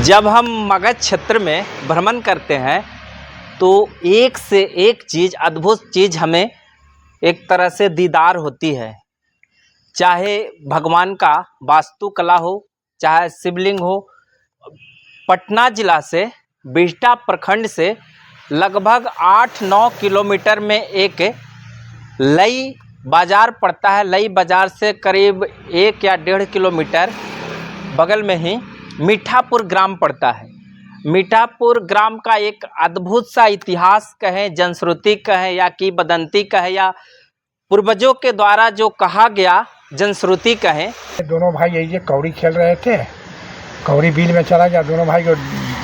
जब हम मगध क्षेत्र में भ्रमण करते हैं तो एक से एक चीज़, अद्भुत चीज़ हमें एक तरह से दीदार होती है। चाहे भगवान का वास्तुकला हो, चाहे शिवलिंग हो। पटना जिला से बिहटा प्रखंड से लगभग 8-9 किलोमीटर में एक लई बाज़ार पड़ता है। लई बाज़ार से करीब 1 या 1.5 किलोमीटर बगल में ही मीठापुर ग्राम पड़ता है। मीठापुर ग्राम का एक अद्भुत सा इतिहास कहें, जनश्रुति कहें या किंवदंती कहें या पूर्वजों के द्वारा जो कहा गया जनश्रुति कहें। दोनों भाई यही कौड़ी खेल रहे थे, कौड़ी बिल में चला गया। दोनों भाई को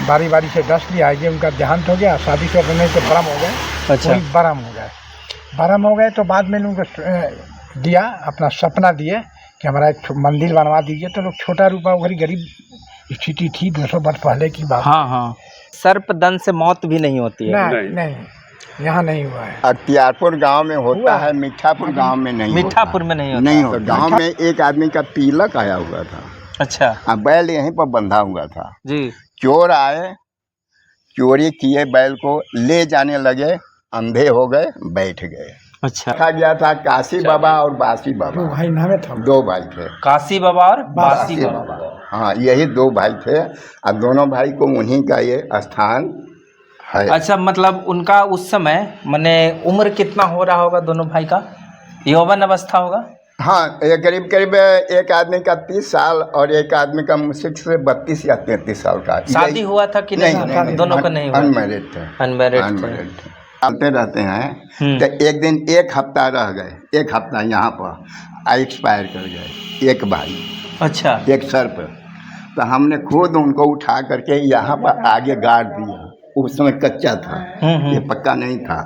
बारी बारी से डस लिया। ये उनका देहांत हो गया, शादी करने से बरम हो गए। अच्छा, बरम हो गए तो बाद में उनको दिया, अपना सपना दिए कि हमारा एक मंदिर बनवा दीजिए। तो लोग छोटा रूपा उभरी गरीब स्थिति थी 200 वर्ष पहले की बात। हाँ, सर्पदंश से मौत भी नहीं होती है। नहीं, यहाँ नहीं हुआ है। अख्तियारपुर गांव में होता है, मीठापुर गांव में नहीं। मीठापुर में नहीं होता। नहीं होता। गांव में एक आदमी का तिलक आया हुआ था। अच्छा। बैल यहीं पर बंधा हुआ था जी। चोर आए, चोरी किए, बैल को ले जाने लगे, अंधे हो गए, बैठ गए। अच्छा। कहा गया था काशी बाबा और बासी बाबा, 2 भाई नामे था। 2 भाई थे, काशी बाबा और बासी बाबा। हाँ, यही 2 भाई थे और दोनों भाई को उन्हीं का ये स्थान है। अच्छा, मतलब उनका उस समय माने उम्र कितना हो रहा होगा दोनों भाई का? यौवन अवस्था होगा। हाँ, ये करीब एक आदमी का 30 साल और एक आदमी का मुश्किल से 32 या 33 साल का। शादी हुआ था कि नहीं? दोनों का नहीं हुआ। अनमैरिड थे। अनमैरिड थे। आते रहते हैं तो एक दिन 1 हफ्ता रह गए, 1 हफ्ता यहाँ पर एक्सपायर कर गए एक भाई। अच्छा। एक सर पर। तो हमने खुद उनको उठा करके यहाँ पर आगे गाड़ दिया। उस समय कच्चा था, ये पक्का नहीं था।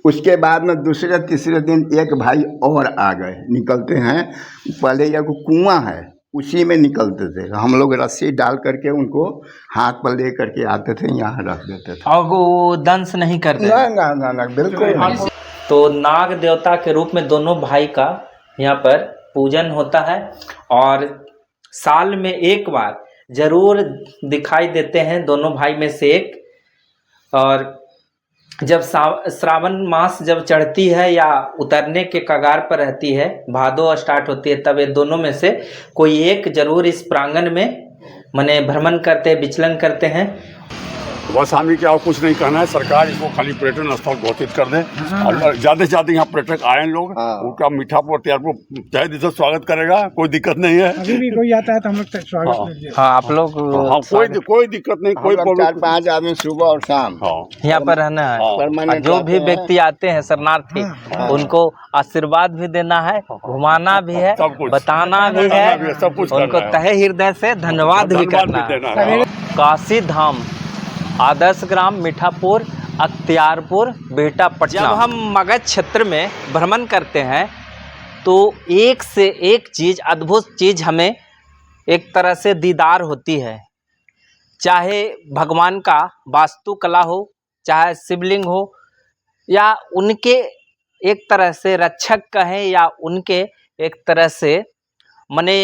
उसके बाद में दूसरे तीसरे दिन एक भाई और आ गए। निकलते हैं, पहले एक कुआं है उसी में निकलते थे। हम लोग रस्सी डाल करके उनको हाथ पर ले करके आते थे, यहाँ रख देते थे। और वो दंश नहीं करते? ना, बिल्कुल नहीं। तो नाग देवता के रूप में दोनों भाई का यहाँ पर पूजन होता है और साल में एक बार जरूर दिखाई देते हैं दोनों भाई में से एक। और जब श्रावण मास जब चढ़ती है या उतरने के कगार पर रहती है, भादो स्टार्ट होती है, तब ये दोनों में से कोई एक जरूर इस प्रांगण में मने भ्रमण करते, विचलन करते हैं। बस हमें क्या और कुछ नहीं कहना है। सरकार इसको खाली पर्यटन स्थल घोषित कर दे और ज़्यादा से ज़्यादा यहाँ पर्यटक आए लोग। उनका मीठापुर अख्तियारपुर तहे दिल से स्वागत करेगा, कोई दिक्कत नहीं है। अभी भी कोई आता है तो हम लोग स्वागत। हाँ, आप लोग कोई दिक्कत नहीं, कोई 4-5 आदमी सुबह और शाम यहाँ पर रहना है। जो भी व्यक्ति आते हैं शरणार्थी, उनको आशीर्वाद भी देना है, घुमाना भी है, बताना भी है, उनको तहे हृदय से धन्यवाद भी करना है। काशी धाम, आदर्श ग्राम, मीठापुर, अख्तियारपुर, बिहटा, पटना। जब हम मगध क्षेत्र में भ्रमण करते हैं तो एक से एक चीज़, अद्भुत चीज़ हमें एक तरह से दीदार होती है। चाहे भगवान का वास्तुकला हो, चाहे शिवलिंग हो या उनके एक तरह से रक्षक कहें या उनके एक तरह से मने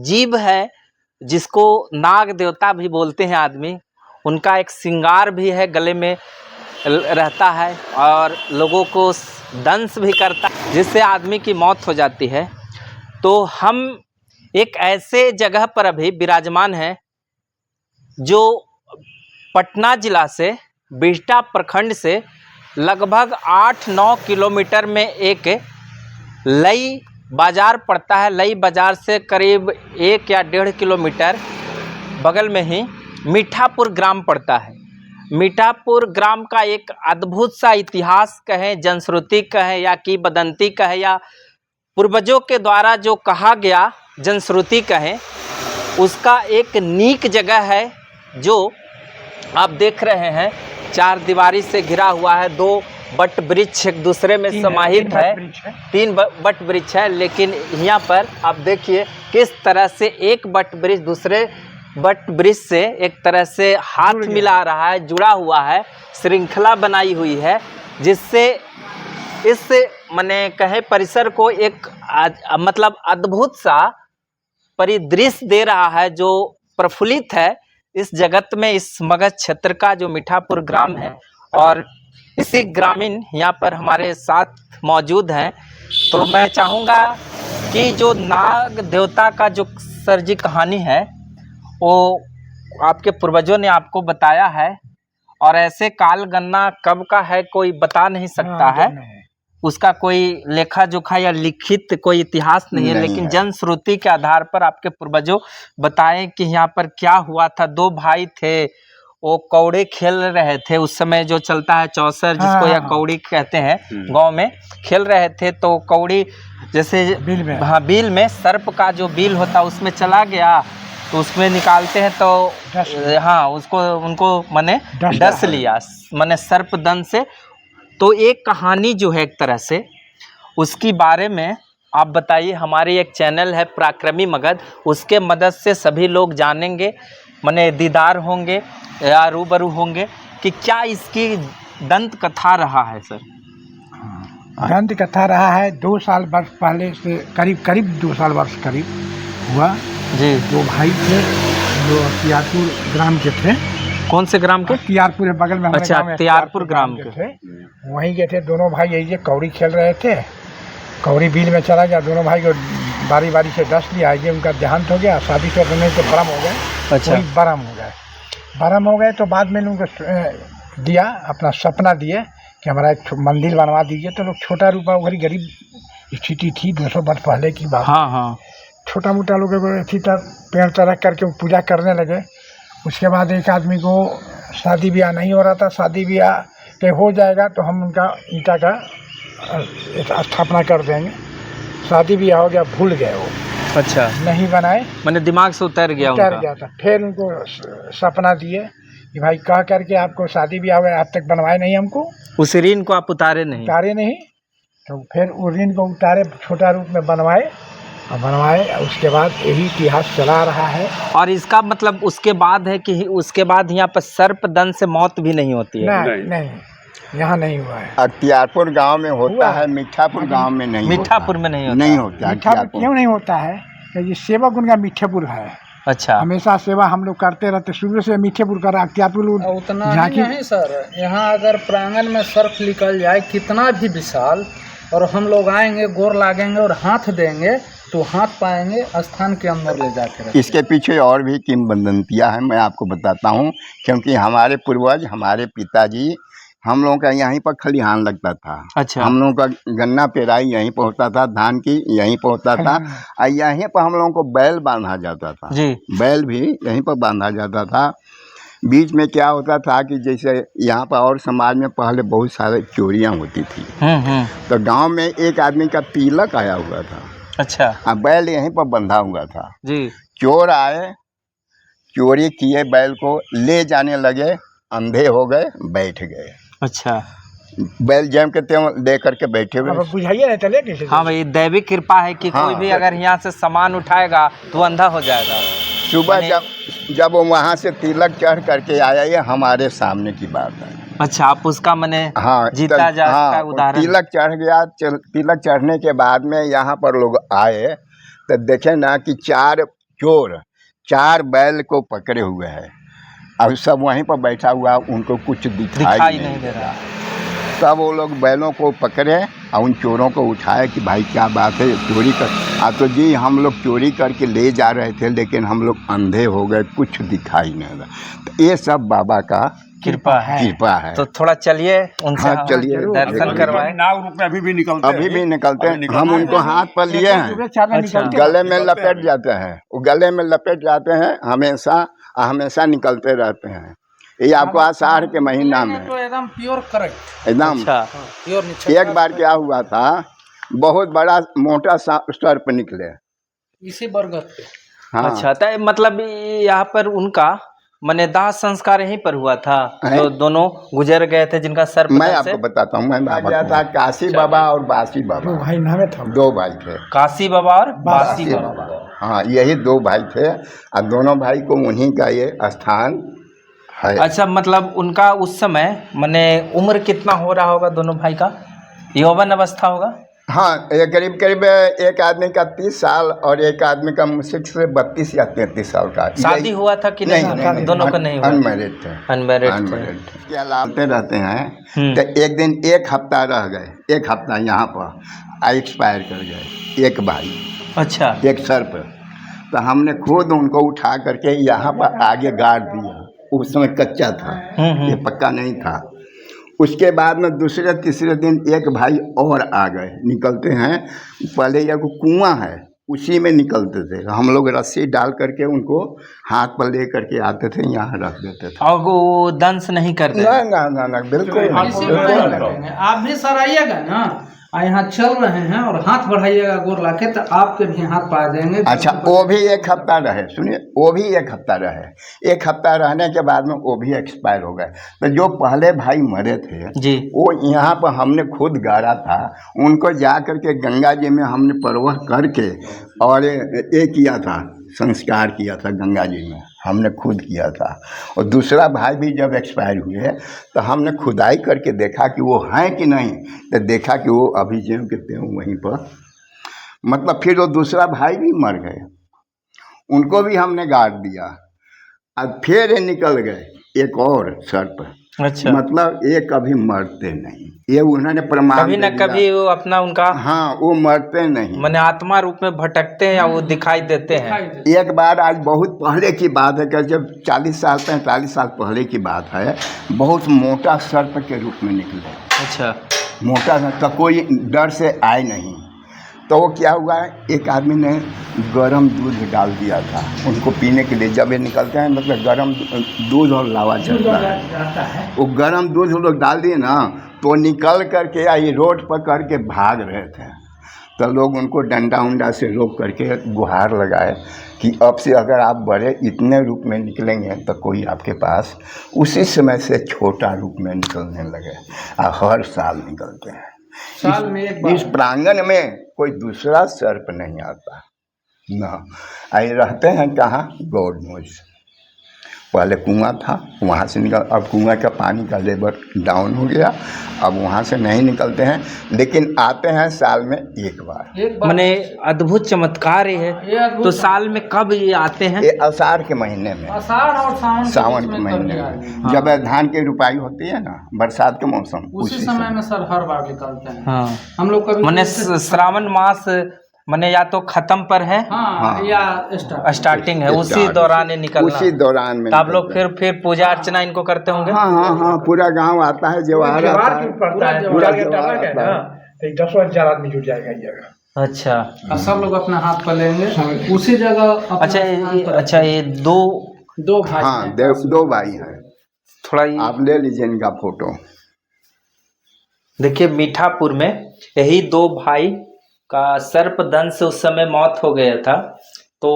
जीव है जिसको नाग देवता भी बोलते हैं आदमी। उनका एक श्रृंगार भी है, गले में रहता है और लोगों को दंश भी करता है जिससे आदमी की मौत हो जाती है। तो हम एक ऐसे जगह पर अभी विराजमान हैं जो पटना जिला से बिहटा प्रखंड से लगभग 8-9 किलोमीटर में एक लई बाज़ार पड़ता है। लई बाज़ार से करीब 1 या 1.5 किलोमीटर बगल में ही मीठापुर ग्राम पड़ता है। मीठापुर ग्राम का एक अद्भुत सा इतिहास कहें, जनश्रुति कहें या किंवदंती कहें या पूर्वजों के द्वारा जो कहा गया जनश्रुति कहें, उसका एक नीक जगह है जो आप देख रहे हैं। 4 दीवारी से घिरा हुआ है, 2 बट वृक्ष एक दूसरे में समाहित है, 3 बट वृक्ष है। लेकिन यहाँ पर आप देखिए किस तरह से एक बट वृक्ष दूसरे बट वृक्ष से एक तरह से हाथ मिला रहा है, जुड़ा हुआ है, श्रृंखला बनाई हुई है, जिससे इस मने कहे परिसर को एक मतलब अद्भुत सा परिदृश्य दे रहा है जो प्रफुल्लित है। इस जगत में इस मगध क्षेत्र का जो मीठापुर ग्राम है, और इसी ग्रामीण यहाँ पर हमारे साथ मौजूद हैं। तो मैं चाहूँगा कि जो नाग देवता का जो सर जी कहानी है वो आपके पूर्वजों ने आपको बताया है, और ऐसे काल गणना कब का है कोई बता नहीं सकता है, उसका कोई लेखा जोखा या लिखित कोई इतिहास नहीं है, लेकिन जनश्रुति के आधार पर आपके पूर्वजों बताएं कि यहाँ पर क्या हुआ था। दो भाई थे, वो कौड़ी खेल रहे थे, उस समय जो चलता है चौसर जिसको या कौड़ी कहते हैं, गांव में खेल रहे थे। तो कौड़ी जैसे बिल में सर्प का जो बिल होता है उसमें चला गया, तो उसमें निकालते हैं तो हाँ उसको उनको माने डस लिया, माने सर्प दंश से। तो एक कहानी जो है एक तरह से उसकी बारे में आप बताइए। हमारी एक चैनल है पराक्रमी मगध, उसके मदद से सभी लोग जानेंगे, माने दीदार होंगे या रूबरू होंगे कि क्या इसकी दंत कथा रहा है। सर दंत कथा रहा है 2 साल वर्ष पहले से, करीब 2 साल वर्ष करीब हुआ जी। 2 भाई थे जो अख्तियारपुर ग्राम के थे। कौन से ग्राम के? अख्तियारपुर बगल में। अच्छा, अख्तियारपुर ग्राम के थे। वहीं के थे दोनों भाई, यही कौड़ी खेल रहे थे, कौड़ी बिल में चला गया, दोनों भाई को बारी बारी से डस लिया। ये उनका देहांत हो गया, शादी से रहने से बरम हो गए। अच्छा, बरम हो गए तो बाद में उनको दिया, अपना सपना दिए कि हमारा एक मंदिर बनवा दीजिए। तो लोग छोटा रूपा उगरी गरीब स्थिति थी, 200 वर्ष पहले की बात। हाँ, छोटा मोटा लोग थी तब पेड़ तरह करके पूजा करने लगे। उसके बाद एक आदमी को शादी ब्याह नहीं हो रहा था, शादी ब्याह के हो जाएगा तो हम उनका ईंटा का स्थापना कर देंगे। शादी ब्याह हो गया, भूल गए वो। अच्छा, नहीं बनाए, मैंने दिमाग से उतर गया था। फिर उनको सपना दिए कि भाई कह करके आपको शादी ब्याह हो गया, आज तक बनवाए नहीं हमको, उस ऋण को आप उतारे नहीं। तो फिर उस ऋण को उतारे, छोटा रूप में बनवाए। उसके बाद यही इतिहास चला रहा है। और इसका मतलब उसके बाद है कि उसके बाद यहाँ पर सर्प दंश से मौत भी नहीं होती है? नहीं, यहाँ नहीं हुआ है। अख्तियारपुर गांव में होता है, मीठापुर गांव में नहीं। मीठापुर में नहीं होता। मीठापुर क्यों नहीं होता है? क्योंकि सेवक उनका मीठापुर है। अच्छा, हमेशा सेवा हम लोग करते रहते, शुरू से मीठेपुर का। अख्तियारपुर उतना नहीं सर, यहाँ अगर प्रांगण में सर्प निकल जाए कितना भी विशाल, और हम लोग आएंगे, गोर लागेंगे और हाथ देंगे तो हाथ पाएंगे, स्थान के अंदर ले जाकर। इसके पीछे और भी किंवदंतियाँ हैं, मैं आपको बताता हूँ। क्योंकि हमारे पूर्वज, हमारे पिताजी, हम लोगों का यहीं पर खलिहान लगता था। अच्छा, हम लोगों का गन्ना पेराई यहीं पर होता था, धान की यहीं पर होता था, और यहीं पर हम लोगों को बैल बांधा जाता था जी। बैल भी यहीं पर बांधा जाता था। बीच में क्या होता था कि जैसे यहाँ पर और समाज में पहले बहुत सारे चोरियाँ होती थी। तो गांव में एक आदमी का तिलक आया हुआ था। अच्छा, बैल यहीं पर बंधा हुआ था जी। चोर आए, चोरी किए, बैल को ले जाने लगे, अंधे हो गए, बैठ गए। अच्छा, बैल जम के त्यों ले करके बैठे हुए। बुझाइए नहीं चले कैसे? हाँ भाई, दैविक कृपा है कि कोई भी अगर यहाँ से सामान उठाएगा तो अंधा हो जाएगा। सुबह जब वो वहाँ से तिलक चढ़ करके आया, ये हमारे सामने की बात है। अच्छा, आप उसका मने हाँ, जीता जागता उदाहरण। तिलक चढ़ गया। तिलक चढ़ने के बाद में यहाँ पर लोग आए तो देखे ना कि 4 चोर 4 बैल को पकड़े हुए हैं, अब सब वहीं पर बैठा हुआ, उनको कुछ दिखाई नहीं दे रहा। तब वो लोग बैलों को पकड़े और उन चोरों को उठाए कि भाई क्या बात है, चोरी कर। तो जी हम लोग चोरी करके ले जा रहे थे, लेकिन हम लोग अंधे हो गए, कुछ दिखाई नहीं रहा। तो ये सब बाबा का कृपा है। तो थोड़ा चलिए उनसे, हाँ, चलिए दर्शन करवाएं। नाग रूप में अभी भी निकलते हैं। हम उनको हाथ पर लिए हैं, गले में लपेट जाते हैं, वो गले में लपेट जाते हैं, हमेशा निकलते रहते हैं। ये आपको आषाढ़ के महीना में तो एकदम प्योर करेक्ट, एकदम। प्योर। एक बार क्या हुआ था, बहुत बड़ा मोटा सर्प निकले इसी बरगद पे। हाँ। अच्छा, तो मतलब यहाँ पर उनका मने दाह संस्कार यहीं पर हुआ था, जो दोनों गुजर गए थे जिनका सर्प। मैं आपको बताता हूँ, मैं गया था काशी बाबा और बासी बाबा, 2 भाई थे। काशी बाबा और बासी बाबा, हाँ, यही 2 भाई थे, और दोनों भाई को उन्हीं का ये स्थान है। अच्छा, मतलब उनका उस समय मने उम्र कितना हो रहा होगा दोनों भाई का? यौवन अवस्था होगा? हाँ, ये करीब करीब एक आदमी का 30 साल और एक आदमी का मुश्किल से 32 या 33 साल का। शादी हुआ था कि नहीं? दोनों का नहीं हुआ। अनमैरिड थे। अनमैरिड थे। क्या लाते रहते हैं तो एक दिन 1 हफ्ता रह गए, 1 हफ्ता यहाँ पर एक्सपायर कर गए एक भाई। अच्छा। एक सर पर, तो हमने खुद उनको उठा करके यहाँ पर आगे गाड़ दिया। उस समय कच्चा था, ये पक्का नहीं था। उसके बाद में दूसरे तीसरे दिन एक भाई और आ गए, निकलते हैं। पहले एक कुआं है, उसी में निकलते थे। हम लोग रस्सी डाल करके उनको हाथ पर ले करके आते थे, यहाँ रख देते थे। और वो दंश नहीं करते? ना, बिल्कुल नहीं। आप भी सर आइएगा ना, यहाँ चल रहे हैं और हाथ बढ़ाइएगा गोर लाके, तो आपके भी हाथ पा देंगे। अच्छा, वो भी 1 हफ्ता रहे। सुनिए, वो भी 1 हफ्ता रहे। 1 हफ्ता रहने के बाद में वो भी एक्सपायर हो गए। तो जो पहले भाई मरे थे जी, वो यहाँ पर हमने खुद गाड़ा था। उनको जा करके गंगा जी में हमने परवह करके और ये किया था, संस्कार किया था गंगा जी में, हमने खुद किया था। और दूसरा भाई भी जब एक्सपायर हुए तो हमने खुदाई करके देखा कि वो हैं कि नहीं, तो देखा कि वो अभी ज्यों के त्यों वहीं पर, मतलब फिर वो दूसरा भाई भी मर गए, उनको भी हमने गाड़ दिया। अब फिर ये निकल गए एक और सर पर। अच्छा। मतलब ये कभी मरते नहीं, ये उन्होंने प्रमाण कभी न कभी वो अपना उनका, हाँ, वो मरते नहीं, माने आत्मा रूप में भटकते हैं या वो दिखाई देते हैं। एक बार आज बहुत पहले की बात है कि जब 40 साल 45 साल पहले की बात है, बहुत मोटा सर्प के रूप में निकले। अच्छा। मोटा तो कोई डर से आए नहीं। तो वो क्या हुआ, एक आदमी ने गरम दूध डाल दिया था उनको पीने के लिए। जब ये निकलते हैं मतलब गरम दूध और लावा चलता है, वो गरम दूध वो लोग डाल दिए ना, तो निकल करके ये रोड पर करके भाग रहे थे। तो लोग उनको डंडा उंडा से रोक करके गुहार लगाए कि अब से अगर आप बड़े इतने रूप में निकलेंगे तो कोई आपके पास। उसी समय से छोटा रूप में निकलने लगे और हर साल निकलते हैं। साल में एक बार। इस प्रांगण में कोई दूसरा सर्प नहीं आता ना। आए रहते हैं कहाँ, गौडमोज। पहले कुआं था, वहाँ से निकल, अब कुआं का पानी का लेवल डाउन हो गया, अब वहाँ से नहीं निकलते हैं, लेकिन आते हैं साल में एक बार। माने अद्भुत चमत्कार है। तो साल में कब ये आते हैं? ये आषाढ़ के महीने में, आषाढ़ और सावन के महीने में, जब धान की रुपाई होती है ना, बरसात के मौसम, उसी समय में सर हर बार निकलते हैं। हाँ, हम लोग कभी माने श्रावण मास माने या तो खत्म पर है, हाँ, या स्टार्टिंग है, उसी दौरान निकलना, उसी दौरान में। आप लोग फिर पूजा अर्चना इनको करते होंगे? हाँ, पूरा गांव आता है, जवाहर आता है, पूरा जवाहर आता है। तो 10,000 आदमी जुट जाएगा इस जगह। अच्छा। सब लोग अपना हाथ पर लेंगे उसी जगह। अच्छा, ये दो भाई, हाँ, 2 भाई हैं। थोड़ा आप ले लीजिए इनका फोटो। देखिए, मीठापुर में यही 2 भाई का सर्पदंश से उस समय मौत हो गया था। तो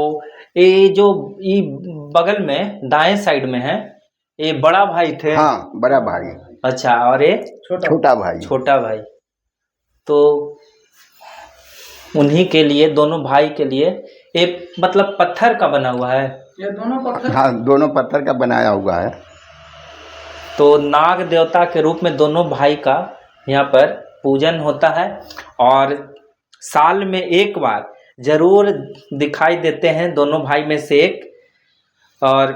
ये जो ये बगल में दाएं साइड में है, ये बड़ा भाई थे। हाँ, बड़ा भाई। अच्छा, और ये छोटा भाई। छोटा भाई। तो उन्हीं के लिए, दोनों भाई के लिए एक मतलब पत्थर का बना हुआ है। ये दोनों पत्थर, हाँ, दोनों पत्थर का बनाया हुआ है। तो नाग देवता के रूप में दोनों भाई का यहाँ पर पूजन होता है और साल में एक बार जरूर दिखाई देते हैं दोनों भाई में से एक। और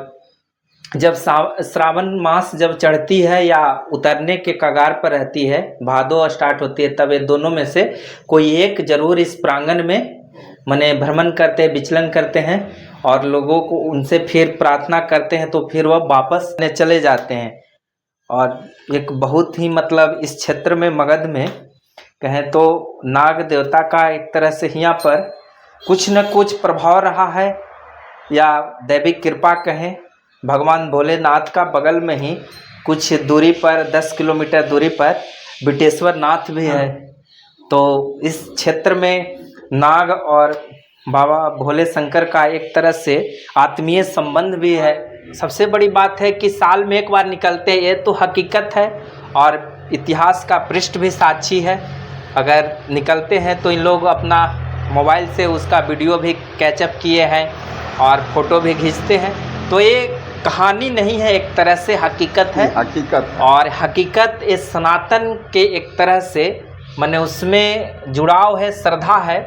जब श्रावण मास जब चढ़ती है या उतरने के कगार पर रहती है, भादो स्टार्ट होती है, तब ये दोनों में से कोई एक जरूर इस प्रांगण में माने भ्रमण करते हैं, विचलन करते हैं और लोगों को उनसे फिर प्रार्थना करते हैं, तो फिर वह वापस चले जाते हैं। और एक बहुत ही मतलब इस क्षेत्र में मगध में कहें तो नाग देवता का एक तरह से यहाँ पर कुछ न कुछ प्रभाव रहा है, या दैविक कृपा कहें। भगवान भोलेनाथ का बगल में ही कुछ दूरी पर 10 किलोमीटर दूरी पर बिटेश्वर नाथ भी है। तो इस क्षेत्र में नाग और बाबा भोले शंकर का एक तरह से आत्मीय संबंध भी है। सबसे बड़ी बात है कि साल में एक बार निकलते हैं, ये तो हकीकत है और इतिहास का पृष्ठ भी साक्षी है। अगर निकलते हैं तो इन लोग अपना मोबाइल से उसका वीडियो भी कैचअप किए हैं और फोटो भी खींचते हैं। तो ये कहानी नहीं है, एक तरह से हकीकत है। हकीकत। और हकीकत इस सनातन के एक तरह से माने उसमें जुड़ाव है, श्रद्धा है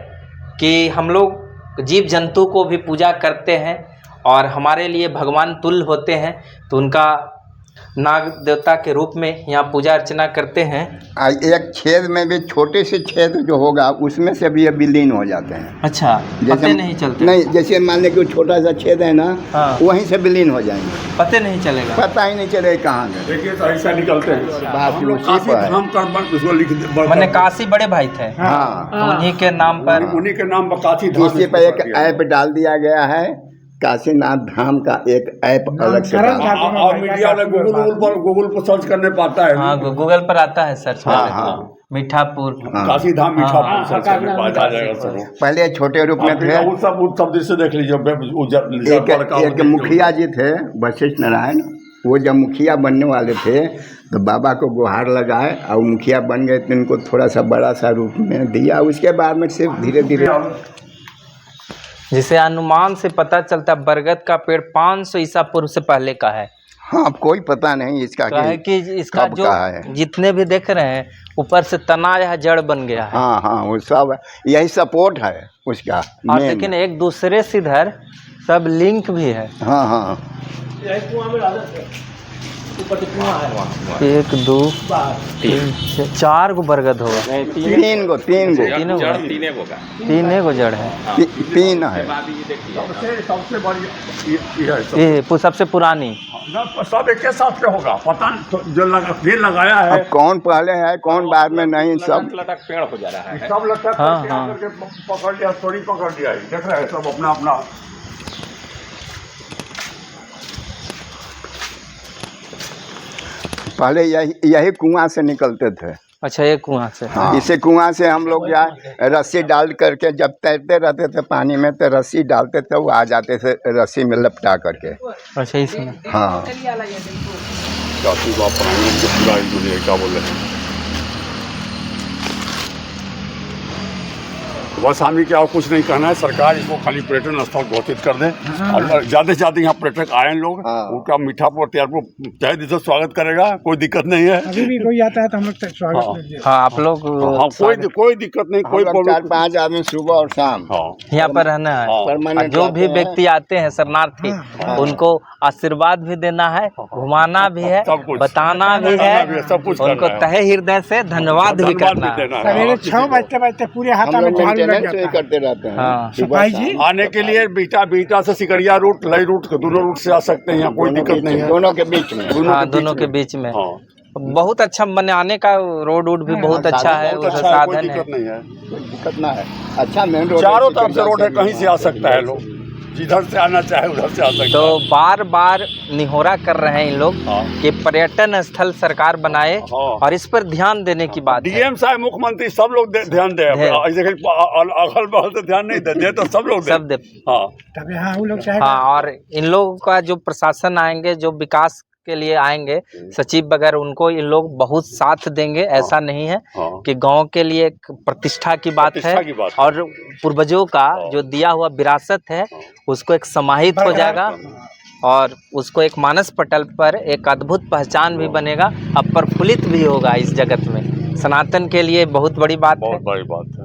कि हम लोग जीव जंतु को भी पूजा करते हैं और हमारे लिए भगवान तुल्य होते हैं, तो उनका नाग देवता के रूप में यहाँ पूजा अर्चना करते हैं। एक छेद में भी छोटे से छेद जो होगा उसमें से भी ये विलीन हो जाते हैं। अच्छा, पते नहीं चलते? नहीं, जैसे मान लें कि छोटा सा छेद है ना, हाँ। वहीं से विलीन हो जाएंगे, पते नहीं चलेगा, पता ही नहीं चलेगा कहाँ गए। देखिए तो ऐसा निकलते हैं। बात हम लोग उसी काशी पर है। धाम कर उसको लिख मैंने काशी बड़े भाई थे, हाँ, तो उन्हीं के नाम पर उन्हीं के नाम पर काशी धाम इसी पर एक ऐप डाल दिया गया है, काशीनाथ धाम का एक ऐप अलग से डाला है। और मीडिया वाले गूगल पर सर्च करने पाता है। हाँ, गूगल पर आता है सर्च हाँ, करने हाँ। पर, मीठापुर। हाँ। काशी धाम मीठापुर सर्च करने पाता जाएगा सर। पहले छोटे रूप में थे, उस सब दृश्य देख लीजिए। एक मुखिया जी थे वशिष्ठ नारायण, वो जब मुखिया बनने वाले थे तो बाबा को गुहार लगाए और मुखिया बन गए, तो इनको थोड़ा सा बड़ा सा रूप में दिया। उसके बाद में सिर्फ धीरे धीरे, जिसे अनुमान से पता चलता है बरगद का पेड़ 500 ईसा पूर्व से पहले का है। हाँ, अब कोई पता नहीं इसका है कि इसका कब जो का है। जितने भी देख रहे हैं ऊपर से तना या जड़ बन गया है। हाँ हाँ, वो सब यही सपोर्ट है उसका और main। लेकिन एक दूसरे से इधर सब लिंक भी है। हाँ हाँ, 1 2 3 4 गो बरगद होगा, तीन गो तीन गो जड़ है, तीन है। सबसे बड़ी ये सबसे पुरानी। सब एक के साथ में होगा, पता नहीं तो जो लगाया है। अब कौन पहले है कौन बाद में, नहीं सब पेड़ हो जा रहा है। सब लगता है हाँ, हाँ। पकड़ लिया, थोड़ी पकड़ लिया, देख रहे हैं सब अपना अपना। पहले यही कुआं से निकलते थे। अच्छा, ये कुआं से। हाँ। इसे कुआं से हम लोग जाए रस्सी डाल करके, जब तैरते रहते थे पानी में तो रस्सी डालते थे, वो आ जाते थे रस्सी में लपटा करके। अच्छा, इसमें। हाँ, काशी बाप प्रांगण के पूरा इंजीनियर क्या बोल रहे हैं। बस हमें क्या और कुछ नहीं कहना है, सरकार इसको खाली पर्यटन स्थल घोषित कर दे और ज़्यादा से ज़्यादा यहाँ पर्यटक आए लोग। हाँ। उनका मीठापुर त्यारपुर चाहे दिल से स्वागत करेगा, कोई दिक्कत नहीं है। अभी भी कोई आता है तो हम लोग स्वागत करते हैं। हाँ, आप लोग हाँ, कोई दिक्कत नहीं, कोई हम लोग 4-5 आदमी सुबह और शाम हाँ यहाँ पर रहना है। हाँ। और परमानेंट जो भी रहते हैं। व्यक्ति आते हैं शरणार्थी, उनको आशीर्वाद भी देना है, घुमाना भी है, सब कुछ। बताना भी बताना भी है, सब कुछ उनको करना है। तहे हृदय से धन्यवाद भी करना है। देना सवेरे है। 6 बजते पूरे हाथ हम में लोग झाड़ू लग मेंटेनेंस जाता है। करते रहते हैं। हाँ। सुबह सफाई शाम। जी। आने के लिए बीटा से सिकरिया रूट, लई रूट, दोनों रूट से आ सकते हैं, यहाँ कोई दिक्कत नहीं है। दोनों के बीच में। हाँ, दोनों के बीच में। हाँ, बहुत अच्छा मैंने आने का रोड भी बहुत अच्छा है, बहुत उस अच्छा है, कोई साधन है। दिक्कत नहीं है। कोई दिक्कत ना है, अच्छा मेन रोड, चारों तरफ से रोड है, कहीं से आ सकता है लोग, जिधर से आना चाहे उधर से आ सकता है। तो बार बार निहोरा कर रहे हैं इन लोग हाँ। कि पर्यटन स्थल सरकार बनाए हाँ। और इस पर ध्यान देने की बात है। डीएम साहब, मुख्यमंत्री, सब लोग ध्यान दे। ऐसे कहीं अगल बगल से ध्यान नहीं दे तो सब लोग सब दे। हाँ तब यहाँ वो लोग चाहे हाँ, और इन लोगों का जो प्रशासन आएंगे, जो विकास के लिए आएंगे, सचिव वगैरह, उनको इन लोग बहुत साथ देंगे। ऐसा नहीं है हाँ। कि गांव के लिए एक प्रतिष्ठा की बात है, प्रतिष्ठा की बात है। और पूर्वजों का जो दिया हुआ विरासत है उसको एक समाहित हो जाएगा और उसको एक मानस पटल पर एक अद्भुत पहचान भी बनेगा, अब प्रफुल्लित भी होगा इस जगत में। सनातन के लिए बहुत बड़ी बात है। बहुत बड़ी बात है।